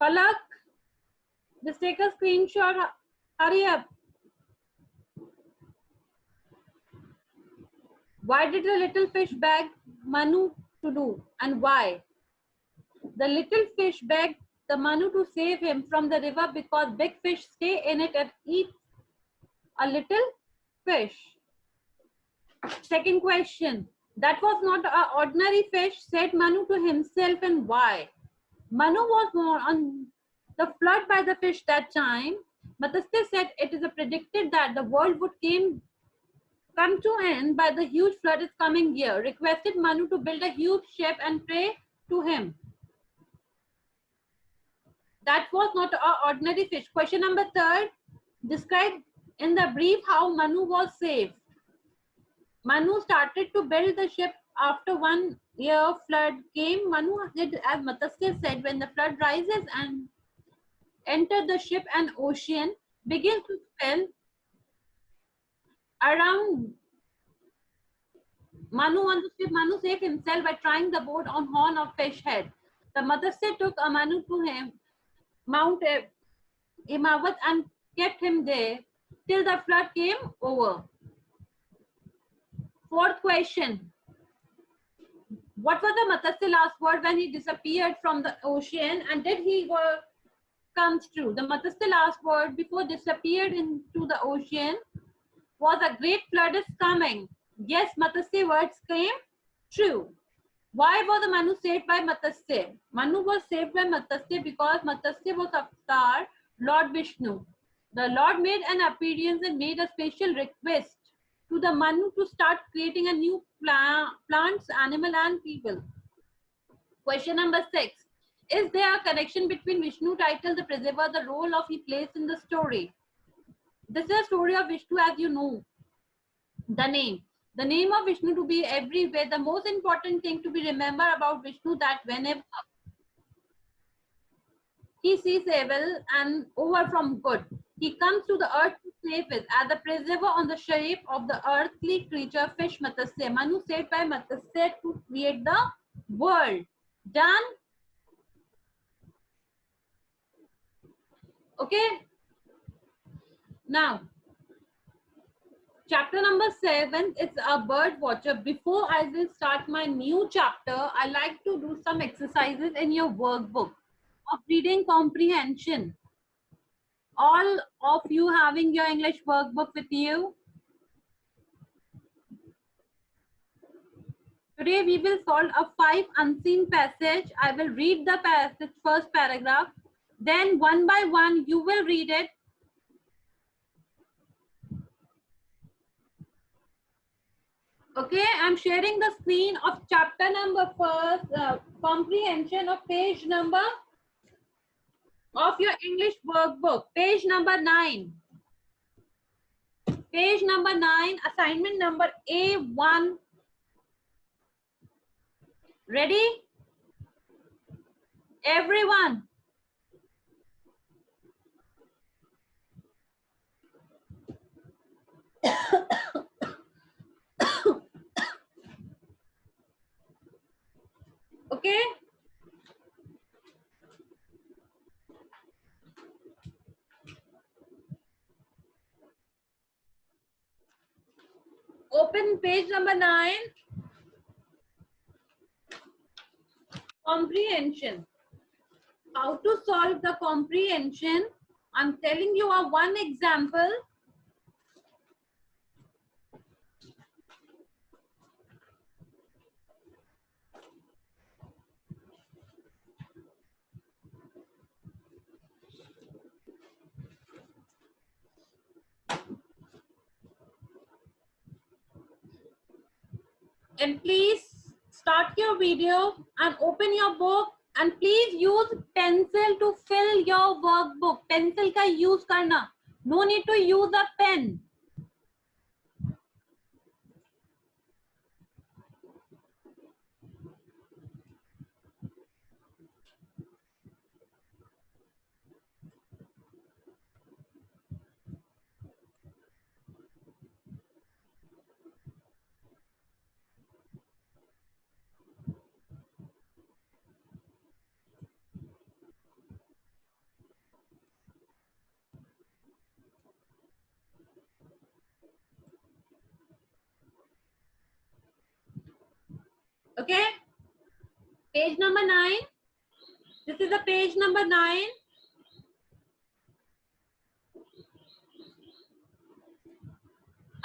Palak, just take a screenshot. Hurry up. Why did the little fish beg Manu to do, and why? The little fish begged the Manu to save him from the river because big fish stay in it and eat a little fish. Second question. That was not an ordinary fish, said Manu to himself, and why? Manu was born on the flood by the fish that time. Matsya said it is predicted that the world would come to end by the huge flood is coming year. Requested Manu to build a huge ship and pray to him. That was not an ordinary fish. Question number 3. Describe in the brief how Manu was saved. Manu started to build the ship after 1 year flood came. Manu did as Matsya said, when the flood rises and enter the ship and ocean begins to swell around Manu on the ship. Manu saved himself by trying the boat on horn of fish head. The Matsya took a Manu to him, Mount Imawat, and kept him there till the flood came over. Fourth question. What was the Matsya last word when he disappeared from the ocean, and did he comes true? The Matsya last word before disappeared into the ocean was a great flood is coming. Yes, Matsya words came true. Why was the Manu saved by Matsya? Manu was saved by Matsya because Matsya was Avatar Lord Vishnu. The Lord made an appearance and made a special request to the Manu to start creating a new plants, animal and people. Question number 6. Is there a connection between Vishnu title, the preserver, the role of he plays in the story? This is a story of Vishnu, as you know. The name of Vishnu to be everywhere. The most important thing to be remembered about Vishnu that whenever he sees evil and over from good, he comes to the earth to save it. As the preserver on the shape of the earthly creature, fish Matsya. Manu saved by Matsya to create the world. Done? Okay. Now, chapter number 7 is a bird watcher. Before I will start my new chapter, I like to do some exercises in your workbook of reading comprehension. All of you having your English workbook with you? Today we will solve a 5 unseen passage. I will read the passage, first paragraph. Then one by one you will read it. Okay, I'm sharing the screen of chapter number first, comprehension of page number of your English workbook, page number 9. Page number 9, assignment number A1. Ready? Everyone. Okay. Open page number 9. Comprehension. How to solve the comprehension? I'm telling you a one example. And please start your video and open your book, and please use pencil to fill your workbook. Pencil ka use karna. No need to use a pen. Okay, page number 9. This is the page number 9.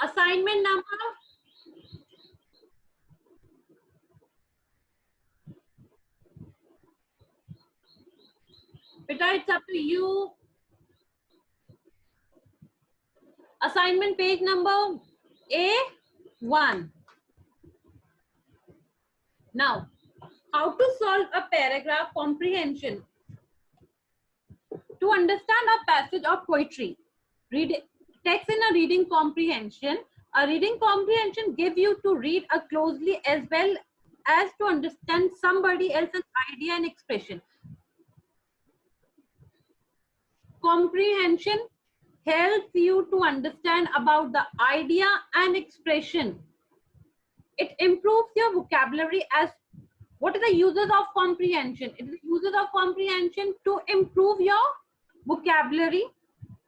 Assignment number. Beta, it's up to you. Assignment page number A1. Now, how to solve a paragraph comprehension. To understand a passage of poetry, read text in a reading comprehension. A reading comprehension gives you to read a closely as well as to understand somebody else's idea and expression. Comprehension helps you to understand about the idea and expression. It improves your vocabulary. As what are the uses of comprehension? It is uses of comprehension to improve your vocabulary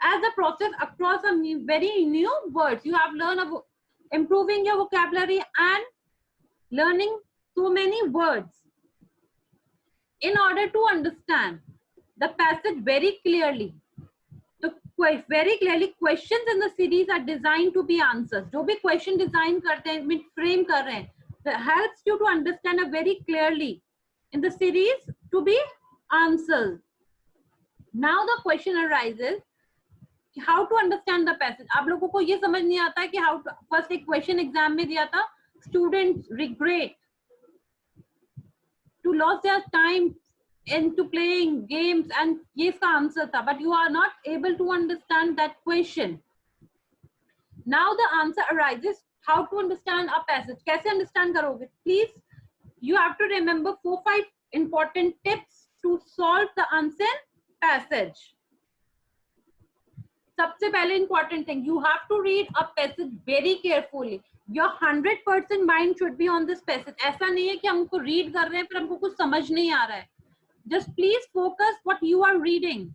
as a process across a very new words. You have learned about improving your vocabulary and learning so many words in order to understand the passage very clearly. तो very clearly questions in the series are designed to be answers. जो भी question design करते हैं, mid frame कर रहे हैं, that helps you to understand a very clearly in the series to be answers. Now the question arises, how to understand the passage. आप लोगों को ये समझ नहीं आता है कि how to, first एक question exam में दिया था, students regret to lose their time into playing games and ये इसका आंसर था, but you are not able to understand that question. Now the answer arises, how to understand a passage. कैसे understand करोगे? Please, you have to remember 4-5 important tips to solve the unseen passage. सबसे पहले important thing, you have to read a passage very carefully. Your 100% mind should be on this passage. ऐसा नहीं है कि हमको read कर रहे हैं पर हमको कुछ समझ नहीं आ रहा है. Just please focus what you are reading.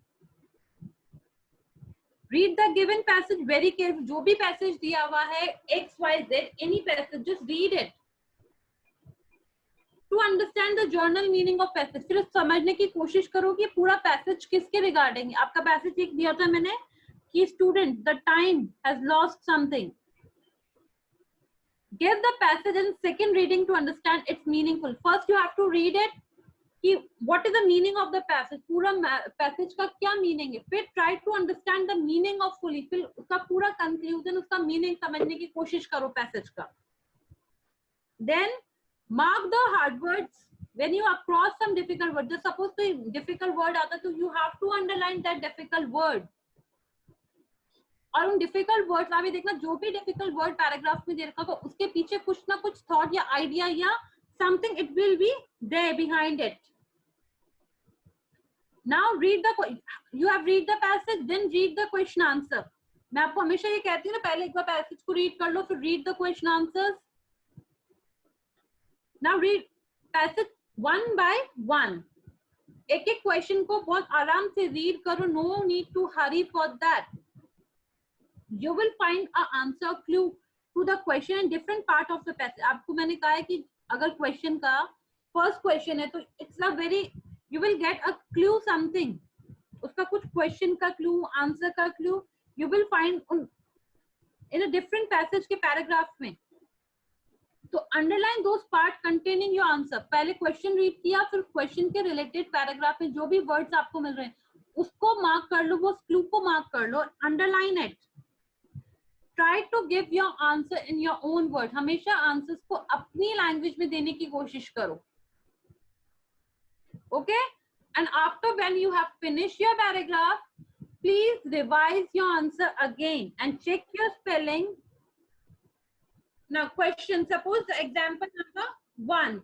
Read the given passage very carefully. जो भी passage दिया हुआ है, X, Y, Z, any passage, just read it. To understand the journal meaning of passage. फिर समझने की कोशिश करो कि पूरा passage किसके regarding है. आपका passage एक दिया था मैंने कि student, the time has lost something. Give the passage in second reading to understand its meaningful. First you have to read it. कि what is the meaning of the passage, पूरा passage का क्या meaning है, फिर try to understand the meaning of fully, फिर उसका पूरा conclusion, उसका meaning समझने की कोशिश करो passage का. Then mark the hard words when you are cross some difficult word. Just suppose कोई difficult word आता तो you have to underline that difficult word. और उन difficult words अभी देखना, जो भी difficult word paragraph में दे रखा होगा उसके पीछे कुछ ना कुछ thought या idea या something it will be there behind it. Now read the, you have read the passage, then read the question answer. मैं आपको हमेशा ये कहती हूँ ना, पहले एक बार passage को read कर लो, फिर read the question answers. Now read passage one by one. एक एक question को बहुत आराम से read करो. No need to hurry for that. You will find a answer clue to the question in different part of the passage. आपको मैंने कहा है कि अगर question का first question है तो it's a very, you will get a clue something. उसका कुछ question का clue, answer का clue you will find in a different passage के paragraph में. तो underline those part containing your answer. पहले question read किया, फिर question के related paragraph में जो भी words आपको मिल रहे हैं उसको mark कर लो, वो clue को mark कर लो, underline it. Try to give your answer in your own words. हमेशा answers को अपनी language में देने की कोशिश करो. Okay? And after when you have finished your paragraph, please revise your answer again and check your spelling. Now question, suppose the example number 1.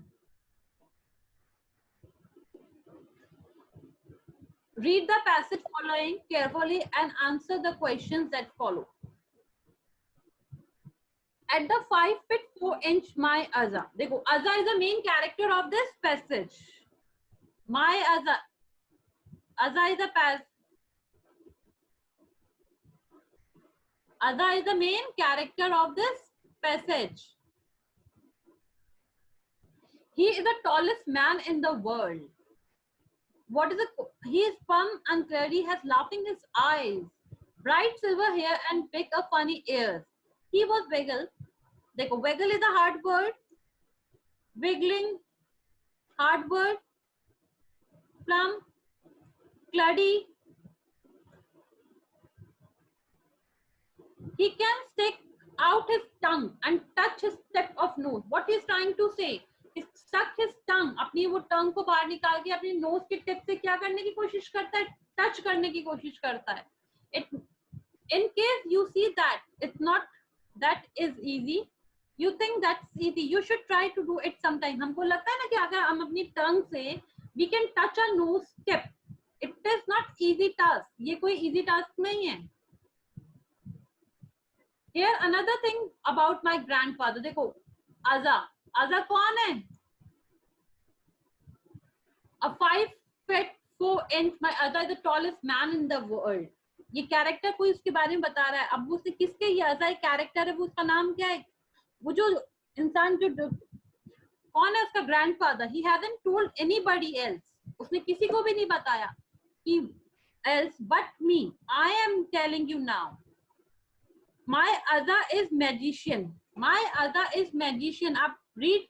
Read the passage following carefully and answer the questions that follow. At the 5 feet 4 inch my Azza. देखो, Azza is the main character of this passage. My Azza. Azza is the Azza is the main character of this passage. He is the tallest man in the world. What is it? He is plump and clear. He has laughing his eyes, bright silver hair, and big a funny ears. He was wiggle. देखो, wiggle is a hard word. Wiggling, hard word. Plump, cluddy. He can stick out his tongue and touch his tip of nose. What he is trying to say? He stuck his tongue. अपनी वो tongue को बाहर निकाल के अपनी nose की tip से क्या करने की कोशिश करता है? Touch करने की कोशिश करता है. It, in case you see that it's not that is easy, you think that's easy, you should try to do it sometime. हमको लगता है ना कि अगर हम अपनी tongue से we can touch a nose tip. It is not easy task. ये कोई easy task नहीं है. Here another thing about my grandfather. देखो, Aza कौन है? A 5 feet 4 inch. My Aza is the tallest man in the world. ये character कोई उसके बारे में बता रहा है. अब उससे किसके ये Aza एक कैरेक्टर है, वो उसका नाम क्या है? वो जो इंसान जो कौन है उसका grandfather. He hasn't told anybody else. उसने किसी को भी नहीं बताया कि else but me. I am telling you now. My Aza is magician. My Aza is magician. आप read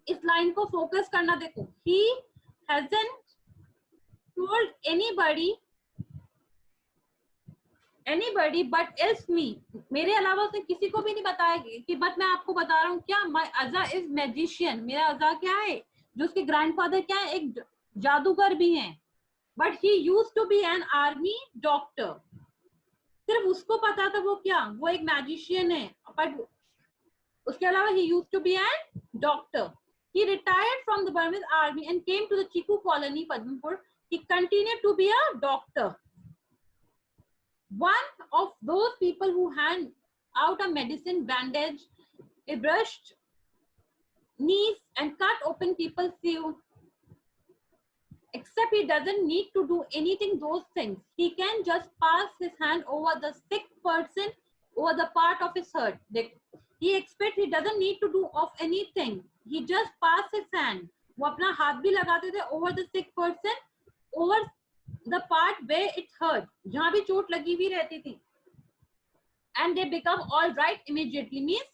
इस लाइन को फोकस करना. देखो, he hasn't told anybody but else me. मेरे अलावा उसने किसी को भी नहीं बताया कि बट मैं आपको बता रहा हूँ क्या. My Aza is magician. मेरा अजा क्या है? जो उसके ग्रैंडफादर क्या है? एक जादूगर भी हैं. But he used to be an army doctor. सिर्फ उसको पता था वो क्या, वो एक मैजिशियन है. बट उसके अलावा he used to be an doctor. He retired from the Burmese army and came to the Chiku colony, Padmampur. He continued to be a doctor. One of those people who hand out a medicine, bandage, a brushed knees and cut open people's view. Except he doesn't need to do anything those things. He can just pass his hand over the sick person, over the part of his hurt. He expects he doesn't need to do of anything. He just pass his hand. वो अपना हाथ भी लगाते थे over the sick person, over the part where it hurt, जहाँ भी चोट लगी हुई रहती थी. And they become all right immediately. Means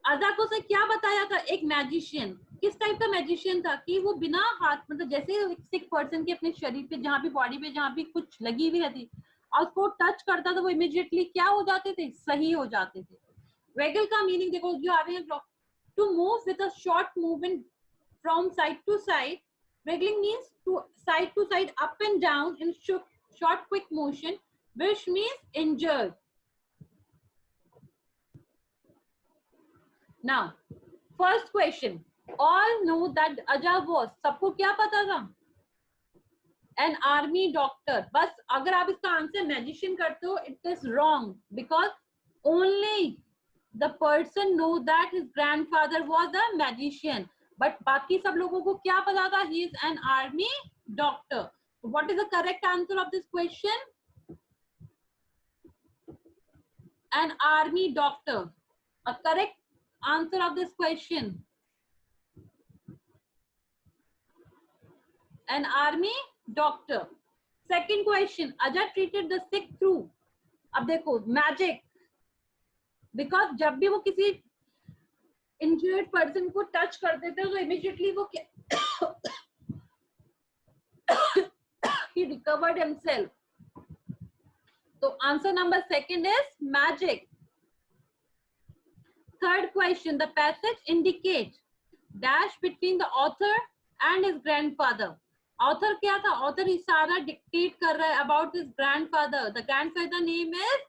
अजा को से क्या बताया था? एक मैजिशियन. किस टाइप का मैजिशियन था कि वो बिना हाथ, मतलब जैसे सिक पर्सन के अपने शरीर पे जहाँ भी बॉडी पे जहाँ भी कुछ लगी हुई रहती और उसको टच करता था, वो इमीडिएटली क्या हो जाते थे? सही हो जाते थे. वेगल का मीनिंग देखो जो आ रहे हैं. To move with a short movement from side to side. Wiggling means to side, up and down in short, quick motion, which means injured. Now, first question. All know that Aja was. सबको क्या पता था? An army doctor. बस अगर आप इसका answer magician करते हो, it is wrong because only the person know that his grandfather was a magician. But बाकी सब लोगों को क्या पता था? He is an army doctor. What is the correct answer of this question? An army doctor. A correct answer of this question. An army doctor. Second question. Aja treated the sick through. अब देखो magic. Because जब भी वो किसी injured person को touch करते थे तो immediately वो he recovered himself. So answer number second is magic. Third question. The passage indicates dash between the author and his grandfather. Author क्या था? Author इशारा dictate कर रहा है about his grandfather. The grandfather name is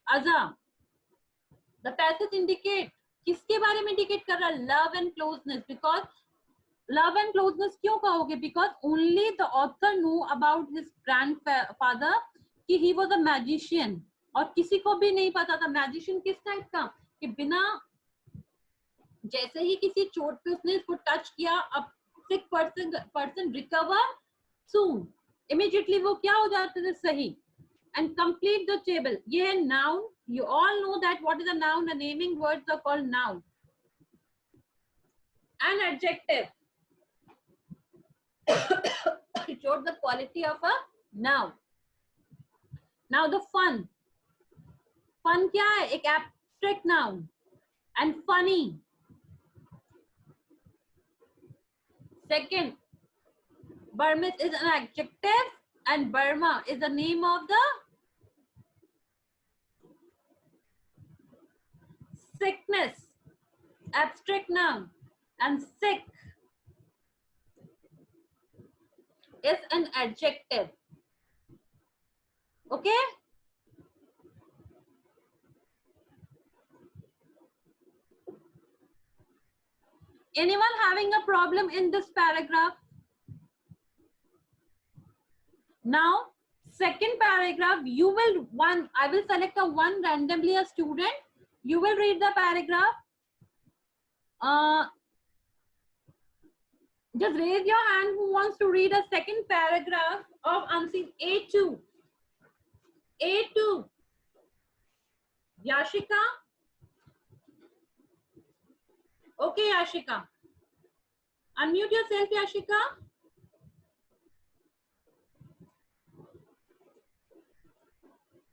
Aza. The passage indicate किसके बारे में indicate कर रहा है? Love and closeness. Because love and closeness क्यों कहोगे? Because only the author knew about his grandfather कि he was a magician. और किसी को भी नहीं पता था magician किस टाइप का, कि बिना जैसे ही किसी चोट पे उसने इसको टच किया, अब sick person recover soon. Immediately वो क्या हो जाते थे? सही. And complete the table. ये है noun. You all know that what is a noun? The naming words are called noun. An adjective. It showed the quality of a noun. Now the fun. Fun क्या है? एक abstract noun. And funny. Second, Burmese is an adjective and Burma is the name of the sickness. Abstract noun. And sick is an adjective. Okay? Anyone having a problem in this paragraph? Now, second paragraph, I will select one randomly a student. You will read the paragraph. Just raise your hand who wants to read a second paragraph of unseen A2. A2. Yashika? Okay, Yashika. Unmute yourself, Yashika.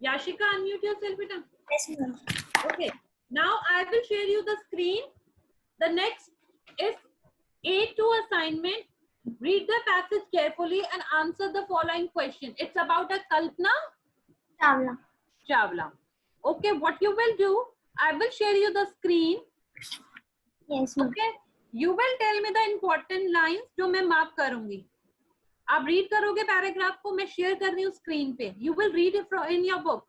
Yashika, unmute yourself, beta. Yes, ma'am. Okay. Now I will share you the screen. The next is A2 assignment. Read the passage carefully and answer the following question. It's about a Kalpana Chawla. Chawla. Okay, what you will do, I will share you the screen. Yes, ma'am. Okay, you will tell me the important lines जो मैं mark करूंगी. आप read करोगे paragraph को, मैं share कर रही हूँ स्क्रीन पे. You will read it in your book.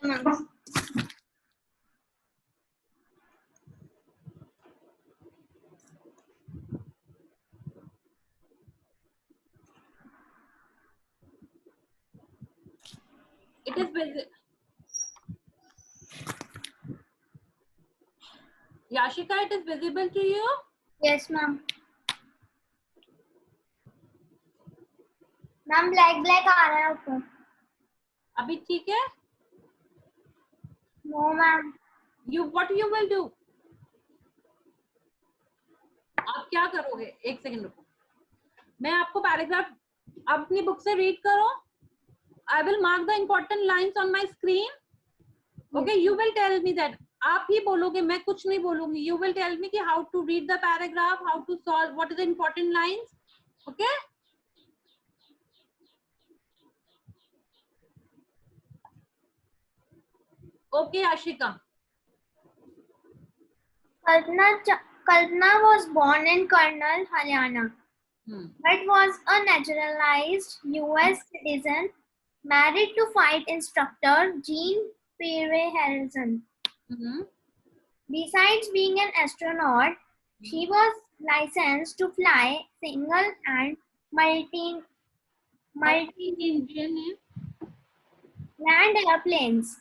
Ma'am. It is busy. Yashika, it is visible to you? Yes, ma'am. Ma'am black आ रहा है ऊपर. अभी ठीक है? No, मैम. What you will do? आप क्या करोगे? एक सेकंड रुको. मैं आपको पैराग्राफ अपनी बुक से रीड करो. I will mark the important lines on my screen. Okay, you will tell me that. आप ही बोलोगे, मैं कुछ नहीं बोलूंगी. You will tell me कि how to read the paragraph, how to solve, what is the important lines. Okay? Okay, Ashika. Kalpana was born in Karnal, Haryana, but was a naturalized US citizen, married to flight instructor Jean Pierre Harrison. Besides being an astronaut, she was licensed to fly single and multi-engine land airplanes,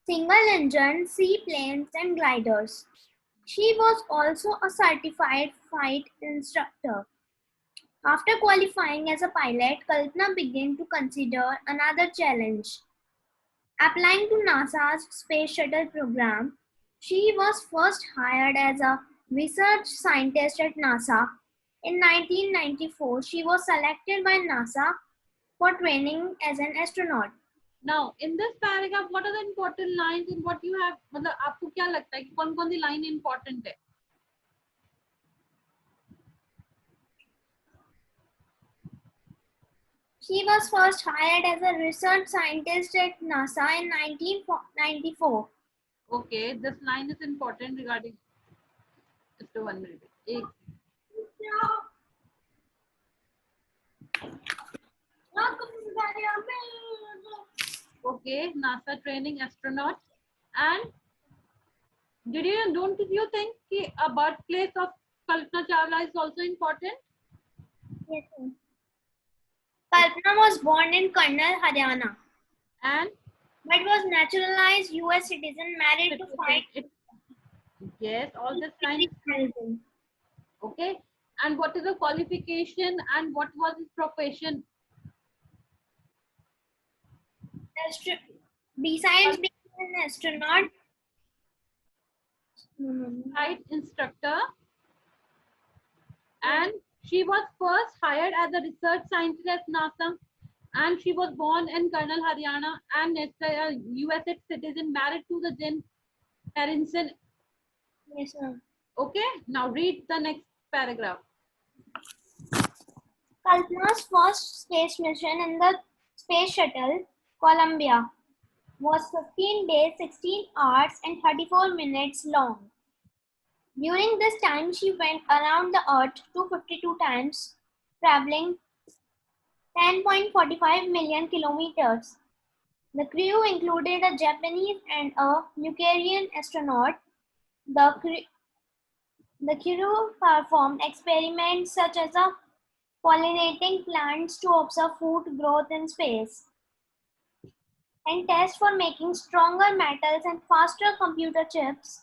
single-engine seaplanes, and gliders. She was also a certified flight instructor. After qualifying as a pilot, Kalpana began to consider another challenge. Applying to NASA's Space Shuttle program, she was first hired as a research scientist at NASA. In 1994, she was selected by NASA for training as an astronaut. Now, in this paragraph, what are the important lines and what you have? मतलब आपको क्या लगता है कि कौन-कौन सी line important है? She was first hired as a research scientist at NASA in 1994. Okay, this line is important regarding. Just 1 minute. Okay, NASA training astronaut. And don't you think कि a birthplace of Kalpana Chawla is also important? Yes, sir. Kalpana was born in Karnal, Haryana, and but was naturalized US citizen, married to flight. Yes, all this kind. Okay, and what is the qualification and what was his profession? Besides being an astronaut, flight instructor, And she was first hired as a research scientist at NASA. And she was born in Colonel, Haryana, and USA citizen, married to the Jim Harrison. Yes, ma'am. Okay, now read the next paragraph. Kalpana's first space mission in the space shuttle Columbia was 15 days, 16 hours, and 34 minutes long. During this time, she went around the Earth 252 times, traveling 10.45 million kilometers. The crew included a Japanese and a Ukrainian astronaut. The crew performed experiments such as pollinating plants to observe food growth in space, and tests for making stronger metals and faster computer chips,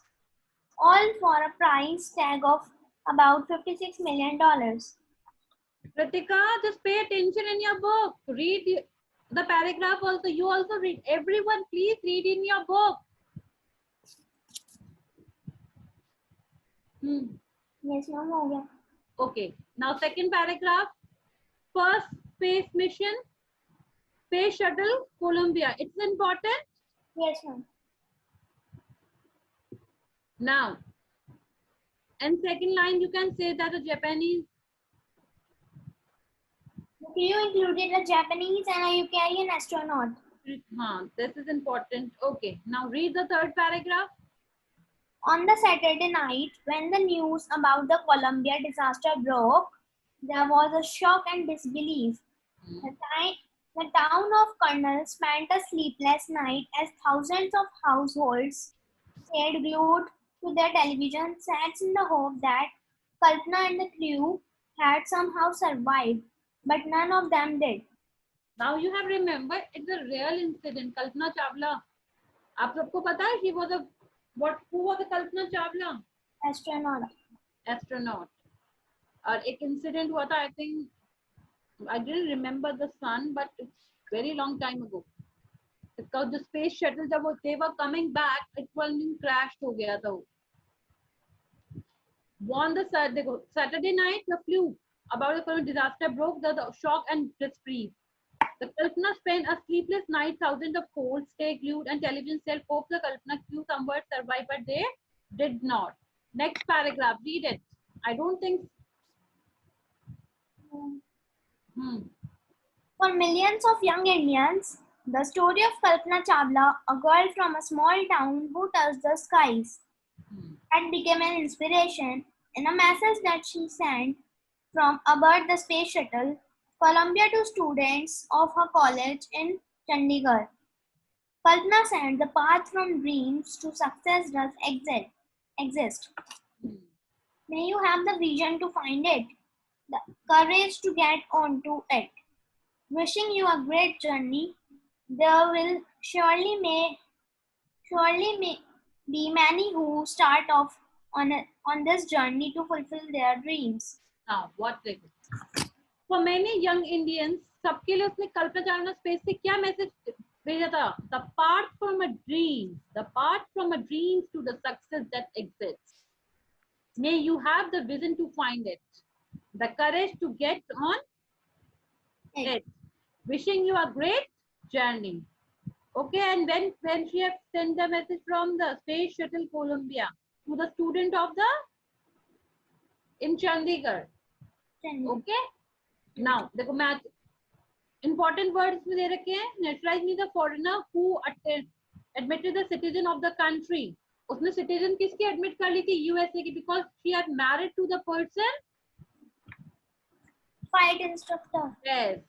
all for a price tag of about $56 million. Kritika, just pay attention in your book. Read the paragraph also. You also read. Everyone, please read in your book. Yes, ma'am, हो गया. Okay. Now, second paragraph. First space mission, space shuttle, Columbia. It's important. Yes, ma'am. Now, and second line, you can say that the Japanese. The crew included a Japanese and a Ukrainian astronaut. This is important. Okay. Now, read the third paragraph. On the Saturday night, when the news about the Columbia disaster broke, there was a shock and disbelief. The town of Colonel spent a sleepless night as thousands of households stayed glued to their television sets in the hope that Kalpana and the crew had somehow survived, but none of them did. Now you have remembered it's a real incident. Kalpana Chawla. आप सबको पता है she was a what? Who was the Kalpana Chawla? Astronaut. Astronaut. और एक incident हुआ था. I think I didn't remember the sun, but it's very long time ago. Because the space shuttle जब they were coming back, it was crashed हो गया था वो. On the Saturday night, the flu about the current disaster broke the shock and disbelief. The Kalpana spent a sleepless night, thousands of cold, stay glued, and television set hope the Kalpana crew somewhat survived, but they did not. Next paragraph, read it. I don't think. For millions of young Indians, the story of Kalpana Chawla, a girl from a small town who touched the skies, had become an inspiration in a message that she sent from aboard the space shuttle Columbia to students of her college in Chandigarh. Kalpana said the path from dreams to success does exist. May you have the vision to find it, the courage to get onto it. Wishing you a great journey. There will surely be many who start off on this journey to fulfill their dreams. Now, what is it? For many young Indians, सबके लिए उसने Kalpana Chawla space से क्या message भेजा था? The path from a dream to the success that exists. May you have the vision to find it, the courage to get on it. Wishing you a great journey. Okay, and when she has sent the message from the space shuttle Columbia to the student of the in Chandigarh. Okay. Now, देखो मैं important words में दे रखे हैं. Naturalize me the foreigner who admitted the citizen of the country. उसने citizen किसकी admit कर ली थी? USA की, because she had married to the person. Flight instructor. Yes.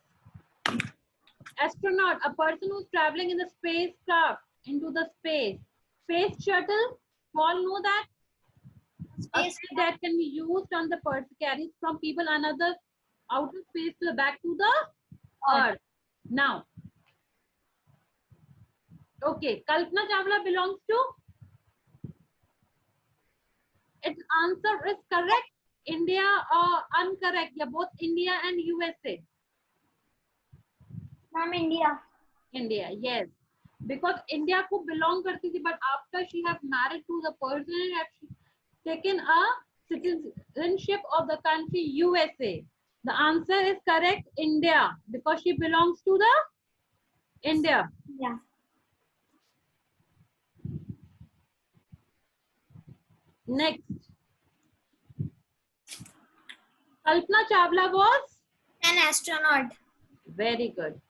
Astronaut, a person who's traveling in the spacecraft into the space. Space shuttle, you all know that. Space that can be used on the person carries from people another outer space to the back to the Earth. Now, okay, Kalpana Chawla belongs to. Its answer is correct. India or incorrect? Yeah, both India and USA. Ma'am, India. India, yes. Because India को belong करती थी, but after she have married to the person and have taken a citizenship of the country USA? The answer is correct, India, because she belongs to the India. Yeah. Next, Kalpana Chawla was An astronaut. very good.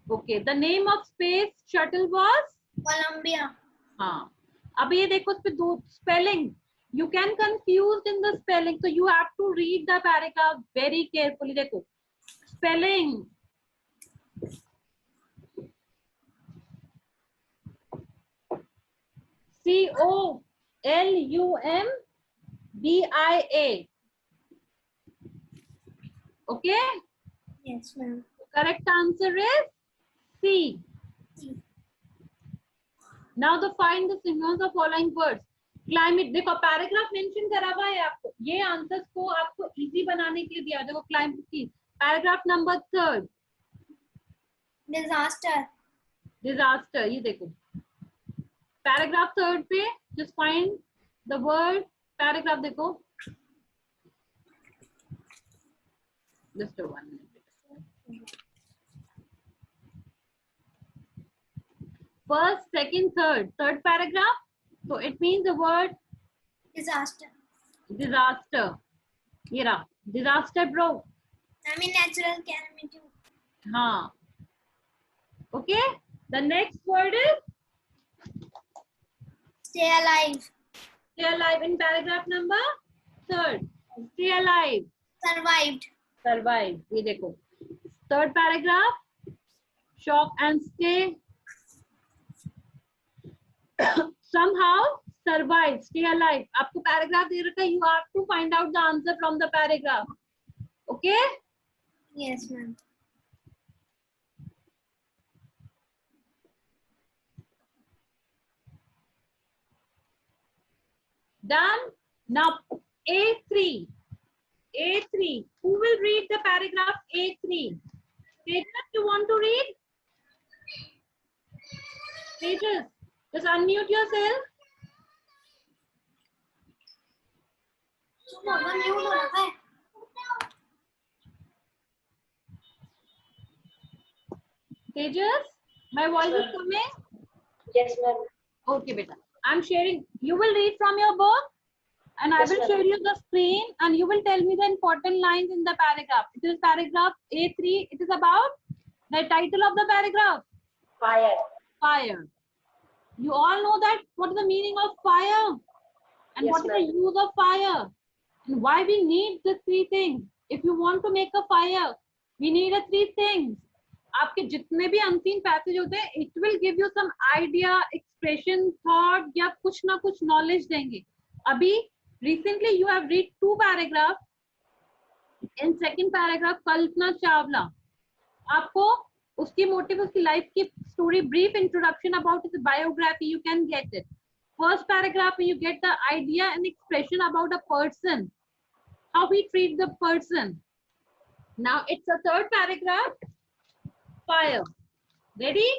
Okay, the name of space shuttle was Columbia. हाँ. अब ये देखो उस पे दो spelling. You can confuse in the spelling, so you have to read the paragraph very carefully. देखो spelling. Columbia. Okay. Yes, ma'am. Correct answer is C. Now the find the singles of following words. Climate. देखो paragraph mention करा हुआ है आपको. ये answers को आपको easy बनाने के लिए दिया. देखो क्लाइमेट की पैराग्राफ नंबर 3. Disaster. डिजास्टर. ये देखो पैराग्राफ 3 पे just find the word. Paragraph देखो. Just 1 minute. First, second, third paragraph. So it means the word Disaster. disaster. ये रहा disaster bro. I mean natural calamity. हाँ. Okay. The next word is Stay alive. stay alive in paragraph number 3. Stay alive. Survived. Survive. ये देखो third paragraph. Shock and stay. Somehow survive. Stay alive. आपको paragraph दे रखा है. You have to find out the answer from the paragraph. Okay. Yes, ma'am. Done. Now A3. A3. Who will read the paragraph A3? Tejas, you want to read? Tejas, just unmute yourself. Tejas, my voice is coming? Yes, ma'am. Okay, beta. I'm sharing. You will read from your book and Yes, I will ma'am. share you the screen and you will tell me the important lines in the paragraph. It is paragraph A3. It is about the title of the paragraph. Fire. Fire. You all know that what is the meaning of fire and Yes, what is the ma'am. use of fire and why we need the 3 things. If you want to make a fire, we need a 3 things. आपके जितने भी unseen passage होते हैं, it will give you some idea, expression, thought या कुछ ना कुछ knowledge देंगे. अभी recently you have read 2 paragraphs. In second paragraph, Kalpana Chawla. आपको उसकी मोटिव, उसकी लाइफ की story, brief introduction about its biography, you can get it. First paragraph में you get the idea and expression about a person, how we treat the person. Now it's a third paragraph, fire. Ready?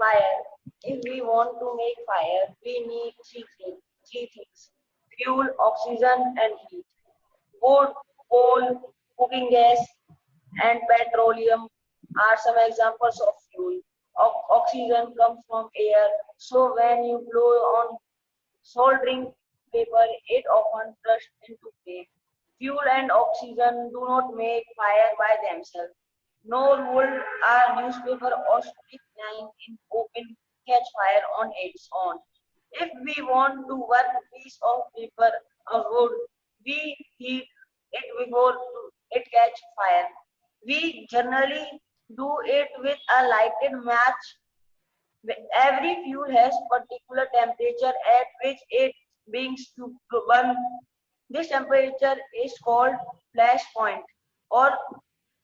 Fire. If we want to make fire, we need three things: fuel, oxygen, and heat. Wood, coal, cooking gas, and petroleum are some examples of fuel. Oxygen comes from air, so when you blow on soldering paper, it often bursts into flame. Fuel and oxygen do not make fire by themselves, nor would a newspaper or strychnine in open catch fire on its own. If we want to burn a piece of paper or wood, we heat it before it catch fire. We generally do it with a lighted match. Every fuel has particular temperature at which it begins to burn. This temperature is called flash point or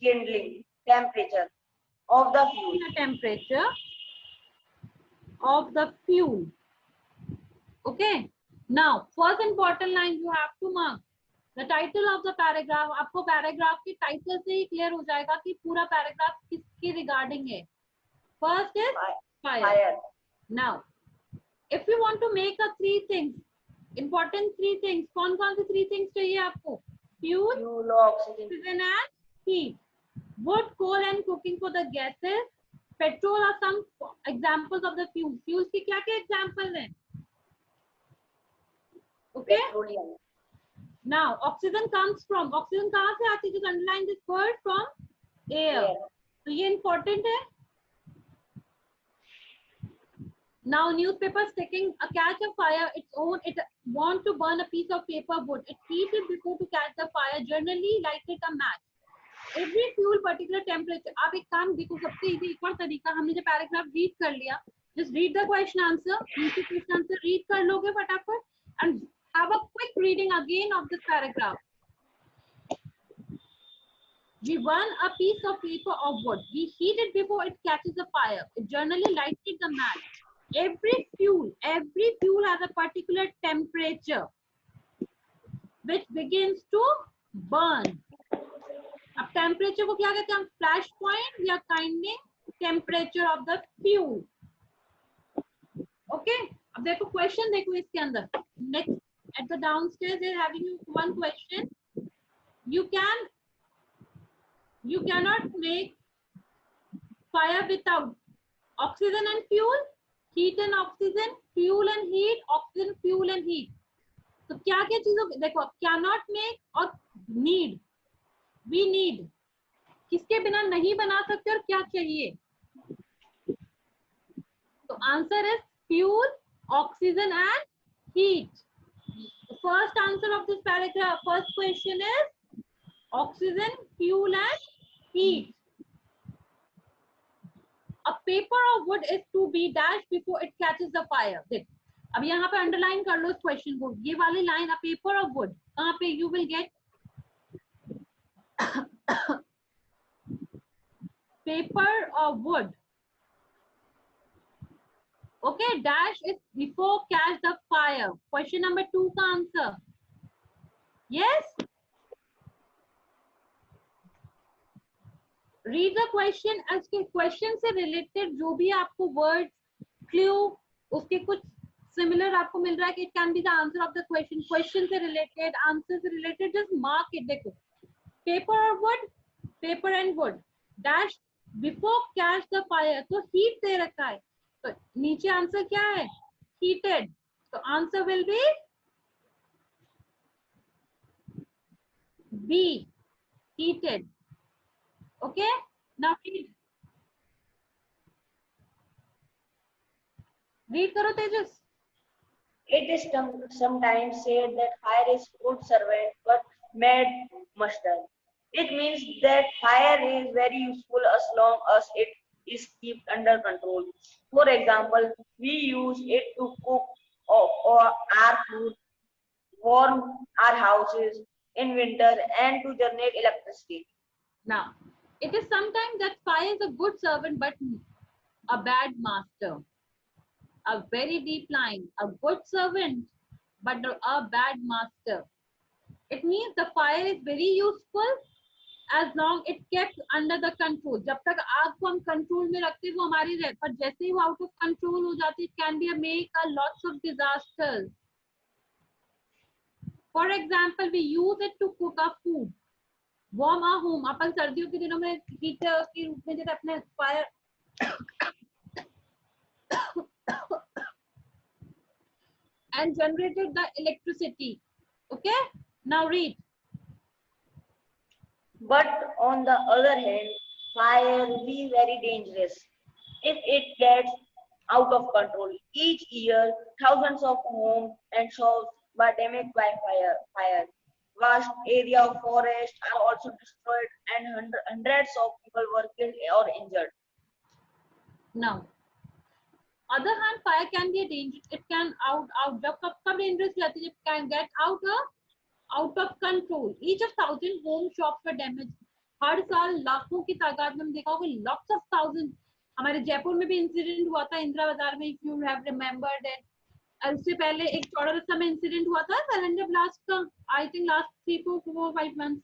kindling temperature of the fuel. The temperature of the fuel. Okay. Now, first important line you have to mark. The title of the paragraph, आपको paragraph के title से ही clear हो जाएगा कि पूरा paragraph किसके regarding है. First is fire. Fire. Now if you want to make a 3 things, important 3 things, कौन कौन सी 3 थिंग्स चाहिए आपको? Fuel, Fuel, oxygen. oxygen and heat. Wood, coal and cooking for the gases. Petrol are some examples of the fuels. Fuels की क्या क्या examples हैं? Okay. Petroleum. Now oxygen comes from, oxygen कहाँ से आती है? Just underline this word, from air. Air. तो ये important है. Now newspaper sticking a catch a fire its own, it want to burn a piece of paper wood, it heat it before to catch the fire, generally light it a match. Every fuel particular temperature. आप एक काम देखो, सबसे easy एक और तरीका, हमने जो पैराग्राफ रीड कर लिया, just read the question answer, नीचे question answer read कर लोगे फटाफट and have a quick reading again of this paragraph. We burn a piece of paper or wood. We heat it before it catches a fire. It generally lights it the match. Every fuel has a particular temperature which begins to burn. अब temperature को क्या कहते हैं? Flash point या kindling temperature of the fuel. Okay, अब देखो question, देखो इसके अंदर. Next at the downstairs they are having one question. You cannot make fire without oxygen and fuel, heat and oxygen, fuel and heat, oxygen, fuel and heat. तो क्या क्या चीजों, देखो cannot make और need. We need, किसके बिना नहीं बना सकते और क्या चाहिए? तो answer is fuel, oxygen and heat. The first answer of this paragraph, first question is oxygen, fuel and heat. A paper or wood is to be dashed before it catches the fire. देख, अब यहाँ पे underline कर लो इस question को. ये वाली line, a paper or wood, कहाँ पे you will get paper or wood. Okay, dash is before catch the fire. Question number 2 का answer. Yes. Read the question. as के क्वेश्चन से रिलेटेड जो भी आपको वर्ड क्लू उसके कुछ सिमिलर आपको मिल रहा है कि it can be the answer of the question. Question से रिलेटेड, आंसर से रिलेटेड, जस्ट मार्क इट. देखो, पेपर और wood, paper and wood, dash before catch the fire. तो हीट दे रखा है, तो नीचे आंसर क्या है? हीटेड. तो answer will be B, heated. Okay, now read करो तेजस. It is sometimes said that fire is good servant but mad master. It means that fire is very useful as long as it is kept under control. For example, we use it to cook or our food, warm our houses in winter, and to generate electricity. Now, it is sometimes that fire is a good servant but a bad master. A very deep line. A good servant but a bad master. It means the fire is very useful as long it kept under the control. जब तक आग को हम control में रखते वो हमारी रहे, पर जैसे ही वो आउट ऑफ कंट्रोल हो जाती, it can be a make a lots of disasters. For example, we use it to cook our food, warm our home. अपन सर्दियों के दिनों में हीटर के रूप में जैसे अपने fire and generated the electricity. Okay, now read. But on the other hand, fire will be very dangerous if it gets out of control. Each year, thousands of homes and shops are damaged by fire. Vast area of forest are also destroyed and hundreds of people were killed or injured. Now, other hand, fire can be a danger. It can जब कब dangerous रहती है, जब can get out of control. Each of 1,000 home shops were damaged. हर साल लाखों की तादाद में हम देखा होगा, lots of thousands. हमारे जयपुर में भी इंसिडेंट हुआ था इंदिरा बाजार में, if you have remembered it. उससे पहले एक चौड़ासा में इंसिडेंट हुआ था सिलेंडर ब्लास्ट का, आई थिंक लास्ट 3-4-5 मंथ।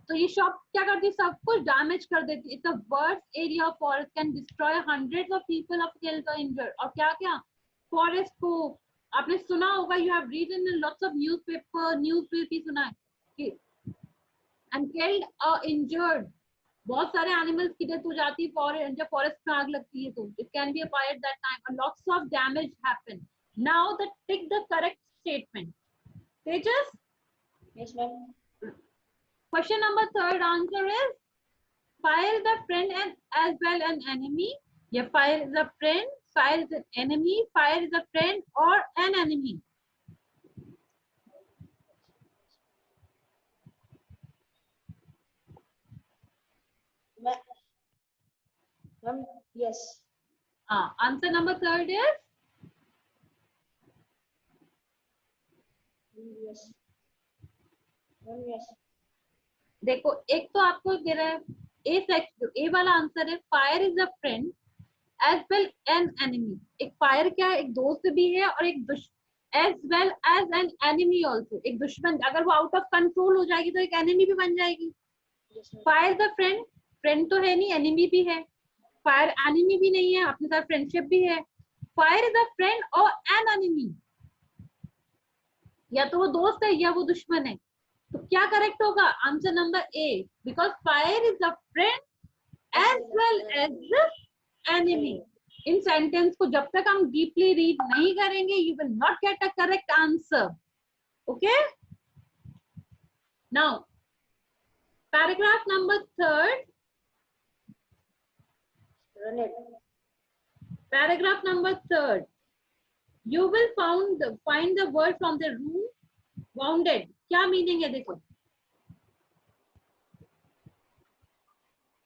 तो ये शॉप क्या करती है, सब कुछ डैमेज कर देती है। It's a worst area of forest, can destroy hundreds of people of killed और इंजर्ड। और क्या क्या फॉरेस्ट को आपने सुना होगा, you have read in lots of news भी सुना है कि एंड किल्ड और इंजर्ड, बहुत सारे एनिमल्स की डेथ हो जाती है फॉरेस्ट, जब फॉरेस्ट में आग लगती है। तो it can be a fire that time और lots of damage happen. Now the tick the correct statement. Tejas, Yes, ma'am. question number 3 answer is fire is a friend and as well an enemy. Yeah, fire is a friend, fire is an enemy, fire is a friend or an enemy. Ma'am, yes. Answer number 3 is Yes. Ma'am, yes. देखो, एक तो आपको दे रहा है ए वाला answer है fire is a friend as well an enemy. एक fire क्या है, एक दोस्त भी है और एक as well as an enemy also, एक दुश्मन। अगर वो आउट ऑफ कंट्रोल हो जाएगी तो एक एनिमी भी बन जाएगी। Yes, ma'am. Fire the friend, friend तो है नहीं, एनिमी भी है। फायर एनिमी भी नहीं है, अपने साथ फ्रेंडशिप भी है। फायर इज अ फ्रेंड और एन एनिमी, या तो वो दोस्त है या वो दुश्मन है। तो क्या करेक्ट होगा, answer number A, because fire is a friend as well as the enemy. इन सेंटेंस को जब तक हम डीपली रीड नहीं करेंगे, you will not get a correct answer. Okay, now paragraph number 3, Run it. paragraph number 3, you will find the word from the room wounded। क्या meaning है देखो,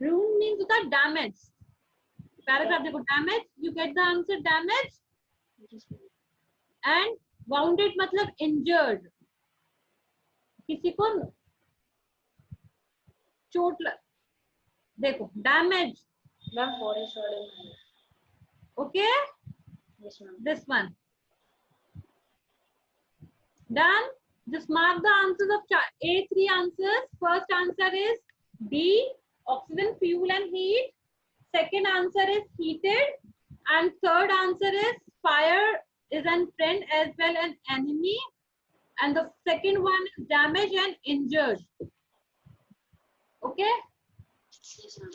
रूम मीन्स होता है डैमेज। पैराग्राफ देखो, damage, you get the answer damage, Yes, ma'am. And bounded मतलब injured, किसी को चोट देखो damage. Ma'am, forest warden. Okay, Yes, ma'am. this one done. Just mark the answers of A3 answers. First answer is D, oxygen, fuel and heat. Second answer is heated, and third answer is fire is an friend as well an enemy, and the second one is damage and injured. Okay, Yes, ma'am.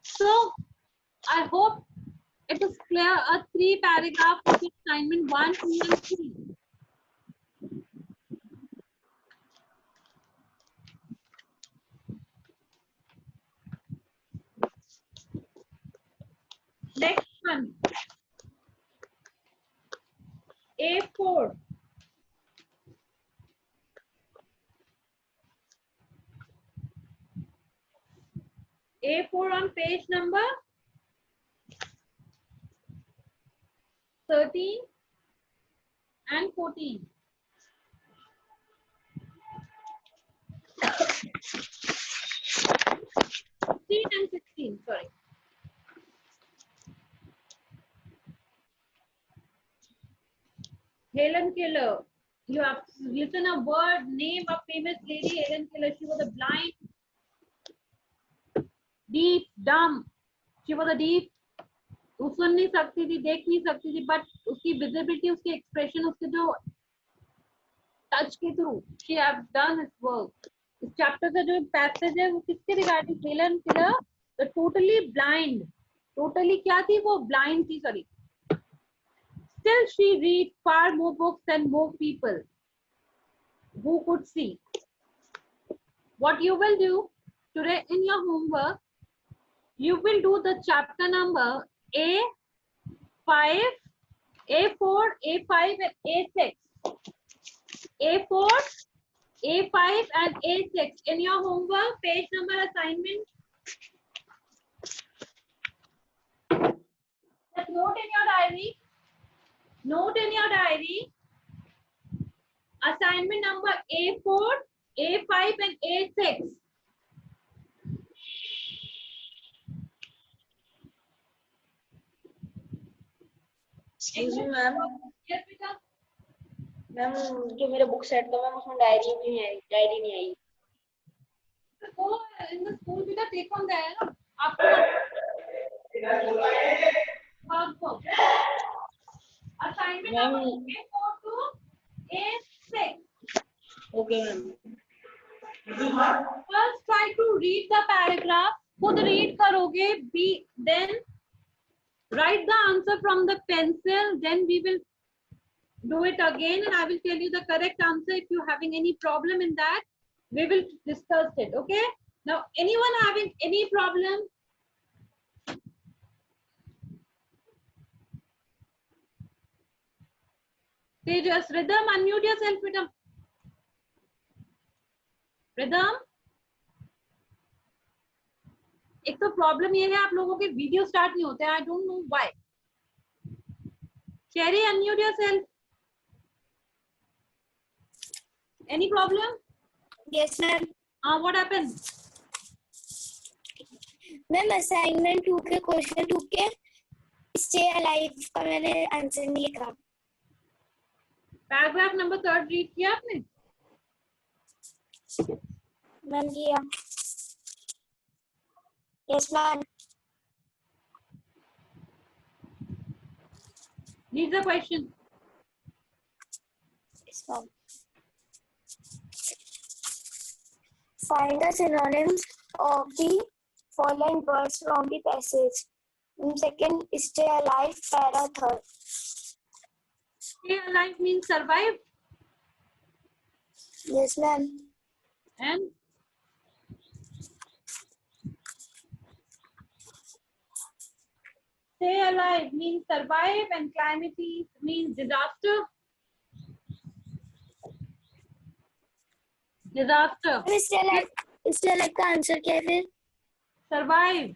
so I hope it is clear. A 3 paragraph of assignment 1, 2 and 3. Next one, A4. A4 on page number 13 and 14. 15 and 16, sorry. Helen Keller. You have written a word, name of famous lady, Helen Keller. She was a blind, deaf, dumb. She was a deaf. वो सुन नहीं सकती थी, देख नहीं सकती थी, but उसकी visibility, उसके एक्सप्रेशन, उसके जो टच के through she have done his work. इस चैप्टर का जो पैसेज है वो किसके regarding, Helen Keller, the totally blind. Totally क्या थी वो, ब्लाइंड थी, sorry. Still she read far more books than more people who could see. What you will do today in your homework, you will do the chapter number A5, A4, A5 and A6. A4, A5 and A6 in your homework page number assignment. Just note in your diary. Note in your diary. Assignment number A4, A5 and A6. Excuse me ma'am. Yes, बेटा. Ma'am जो मेरा book set था ma'am उसमें diary नहीं आई। Go in the school, बेटा, take from there. ना. आपको assignment ma'am number A4 to A6. Okay ma'am. First try to read the paragraph. खुद read करोगे. Then write the answer from the pencil. Then we will do it again and I will tell you the correct answer. If you're having any problem in that, we will discuss it. Okay? Now, anyone having any problem? Tejas, Rhythm, unmute yourself, Rhythm. Rhythm? एक तो problem ये है आप लोगों के video start नहीं होते हैं. I don't know why. Sherry, unmute yourself. Any problem? Yes, ma'am. What happened? Ma'am assignment 2 के क्वेश्चन 2 के स्टे अलाइव का मैंने आंसर नहीं लिखा. पैराग्राफ नंबर 3 रीड किया आपने? मैम किया. Yes ma'am. Read the question. Yes ma'am. Find the synonyms of the following words from the passage. Second, stay alive. Para third. Stay alive means survive. Yes, ma'am. And stay alive means survive and calamity means disaster. Disaster. Stay alive का answer क्या है फिर? Survive.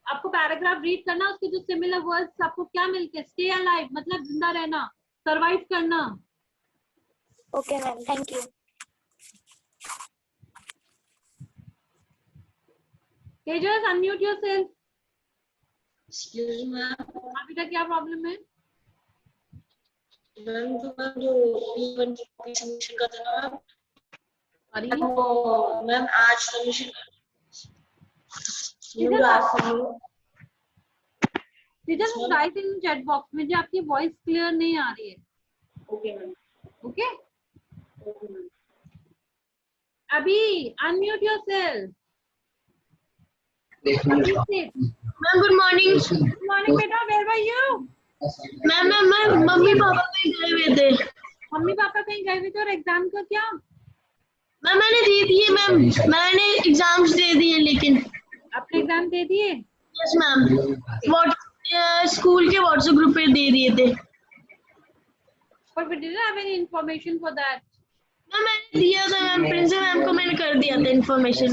आपको paragraph read करना, उसके जो similar words आपको क्या मिलते हैं? स्टे अलाइव मतलब जिंदा रहना, सरवाइव करना. Okay ma'am, thank you. Tejas, unmute yourself. Excuse me ma'am. अभी तक क्या प्रॉब्लम है? मैम जो P1 सबमिशन का था ना मैम, सॉरी वो मैम आज submission Tejas, write in chat box में. जो आपकी वॉइस क्लियर नहीं आ रही है. Okay ma'am. ओके, अभी unmute yourself. Ma'am good morning. Good morning बेटा, where were you? Ma'am mummy papa कहीं गए हुए थे। मम्मी पापा कहीं गए हुए थे और एग्जाम का क्या? मैम मैंने दे दिए मैम, मैंने एग्जाम्स दे दिए लेकिन। आपने एग्जाम दे दिए? यस मैम, स्कूल के व्हाट्सएप ग्रुप पे दे दिए थे। But we didn't have any information for that. Ma'am मैंने दिया था मैम, प्रिंसिपल मैम को मैंने कर दिया था इन्फॉर्मेशन।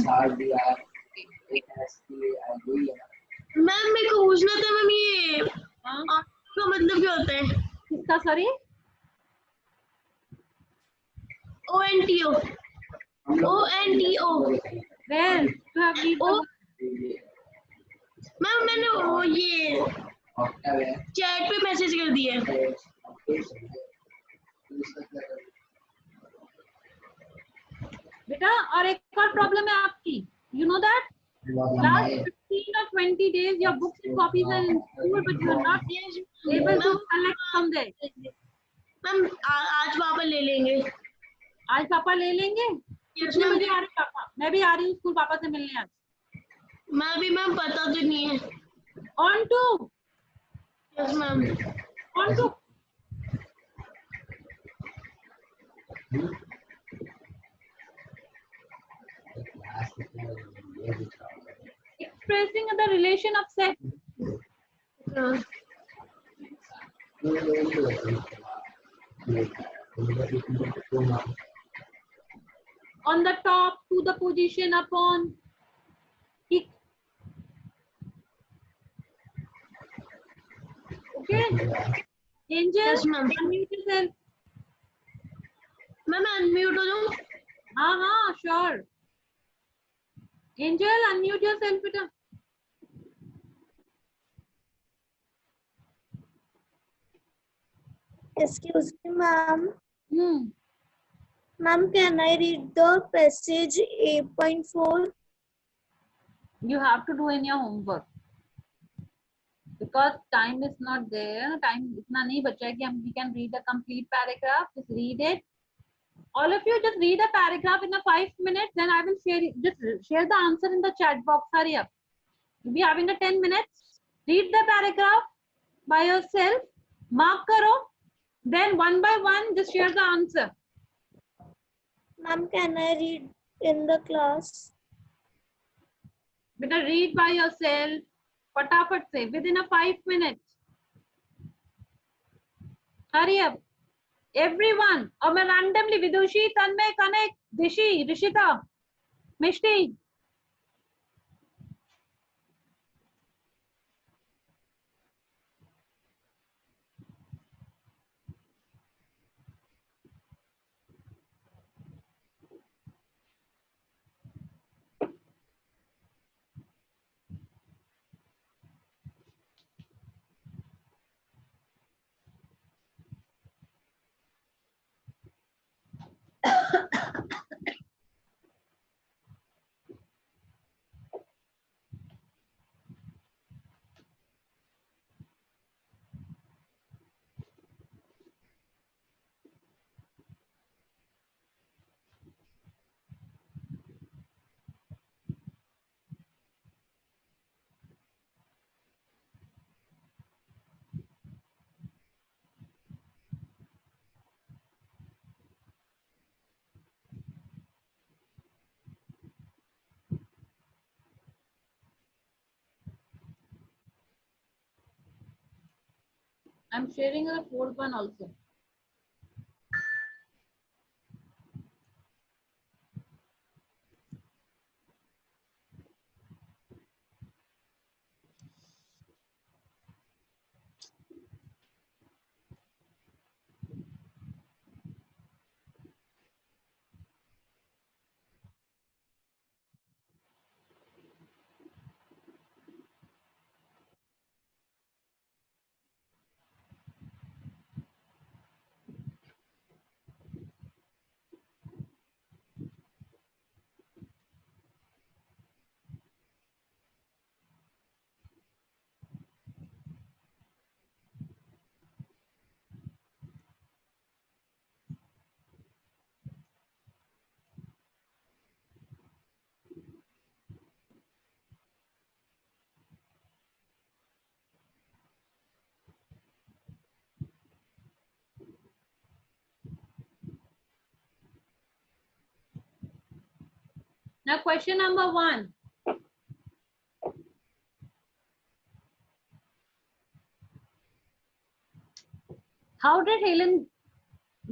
मैम मेरे को पूछना था मैम, ये का मतलब क्या होता है? किसका? Sorry, ONTO। well to have read the ma'am मैंने वो ये चैट पे मैसेज कर दिया है। बेटा, और एक और प्रॉब्लम है आपकी. You know that last 15 or 20 days your books and copies are in school but you are not able to collect from there. Ma'am आज पापा ले लेंगे। आज पापा ले लेंगे? Yes, मुझे आ रहे पापा, मैं भी आ रही हूँ स्कूल पापा से मिलने आज. मैं भी मैम, पता तो नहीं है। On to. Yes ma'am. On to. Expressing the relation of sex. On the top, to the position, upon. Kick. Okay. Angel, Yes, ma'am. unmute yourself. Ma'am unmute हो जाऊँ? हाँ, sure. Angel, unmute yourself, बेटा. Excuse me, ma'am. Hmm. Ma'am, can I read the passage 8.4? You have to do in your homework because time is not there. Time इतना नहीं बचा है कि हम we can read the complete paragraph. Just read it. All of you just read a paragraph in a 5 minutes. Then I will share the answer in the chat box. Hurry up. You'll be having a 10 minutes. Read the paragraph by yourself. Mark karo. Then one by one, just share the answer. Ma'am, can I read in the class? Better read by yourself. Fatafat se within a 5 minutes. Hurry up. Everyone. Or randomly Vidushi, Tanmay, Kanek, Dishi, Rishita, Mishti. I'm sharing the fourth one also. Now question number 1. How did Helen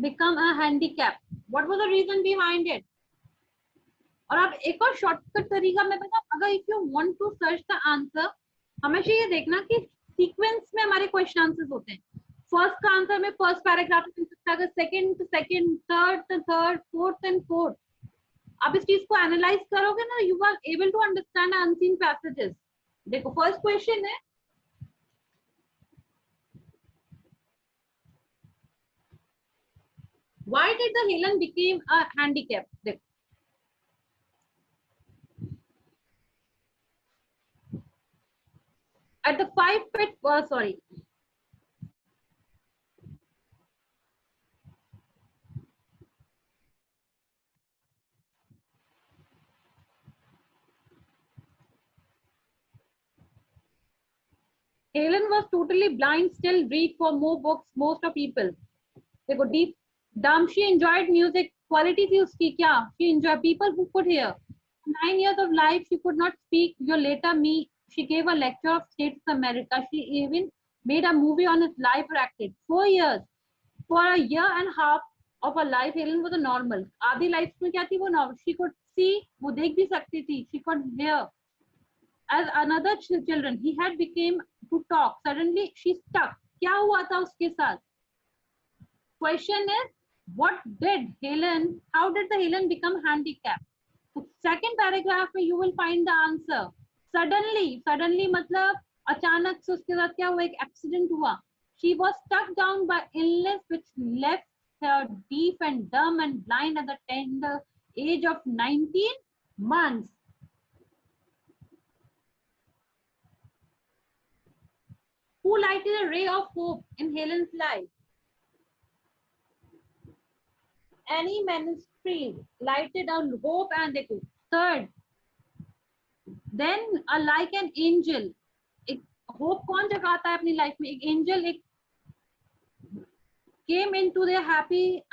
become a handicap? What was the reason behind it? और आप एक और shortcut तरीका मैं बताऊं, अगर if you want to search the answer, हमेशा ये देखना कि सीक्वेंस में हमारे क्वेश्चन आंसर्स होते हैं. फर्स्ट का आंसर में फर्स्ट पैराग्राफ में मिल सकता है, अगर second second, third third, fourth and fourth. आप इस चीज को एनालाइज करोगे ना, you are able to understand unseen passages. देखो फर्स्ट क्वेश्चन है, why did the Helen became a handicap? देखो at the 5 pit, sorry, Helen was totally blind, still read for more books most of people. देखो deep dumb, she enjoyed music. Quality थी उसकी क्या? She enjoyed people who could hear. 9 years of life, she could not speak. Your later me, she gave a lecture of States of America. She even made a movie on his life or acted. 4 years. For a year and a half of her life, Helen was a normal. आधी life में क्या थी वो normal. She could see, वो देख भी सकती थी. She could hear. As another children, he had became to talk. Suddenly, she stuck. क्या हुआ था उसके साथ? Question is, what did Helen? How did the Helen become handicapped? So second paragraph में you will find the answer. Suddenly मतलब अचानक से उसके साथ क्या हुआ? एक एक्सीडेंट हुआ. She was struck down by illness which left her deaf and dumb and blind at the tender age of 19 months. Who lighted a ray of hope in Helen's life? Annie Mansfield lighted a hope and a third. Then like an angel. एक hope कौन जगाता है अपनी life में? एक angel एक came into their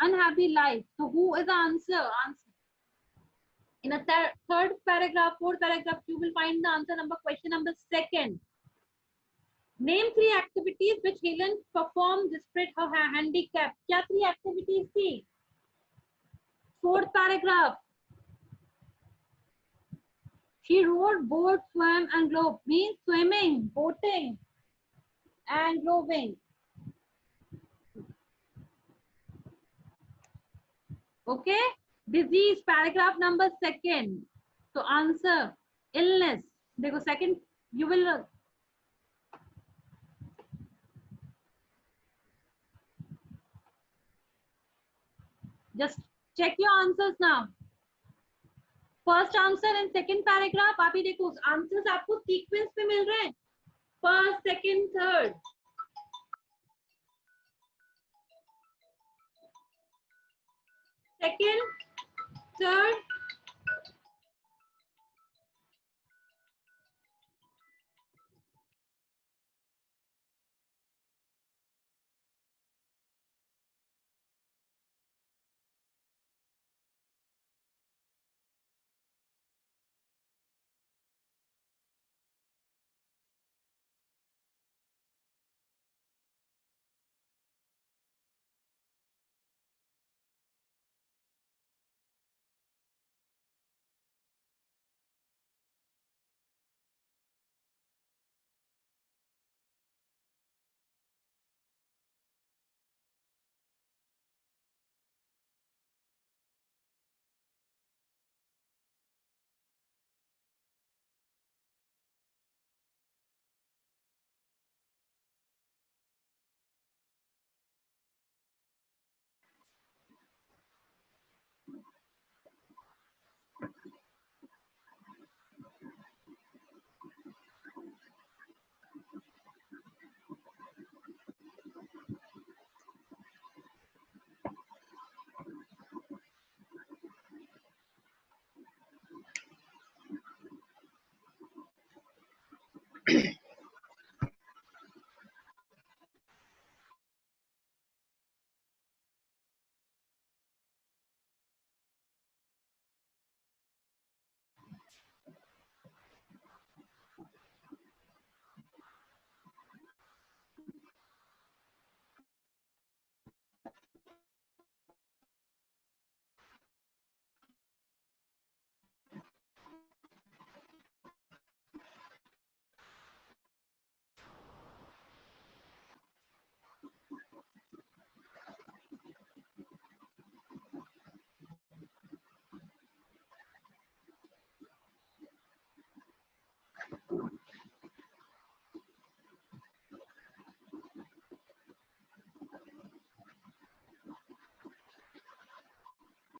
unhappy life. So who is the answer? In a third paragraph, fourth paragraph, you will find the answer number, question number 2. Name 3 activities which Helen performed despite her handicap. क्या 3 activities थी? Fourth paragraph. She rowed, boat, swam and glove. Means swimming, boating and gloving. Okay. Disease, paragraph number 2. So answer, illness. देखो second, you will just check your answers now. First answer and second paragraph. आप ही देखो answers आपको sequence में मिल रहे हैं. First, second, third. Second, third.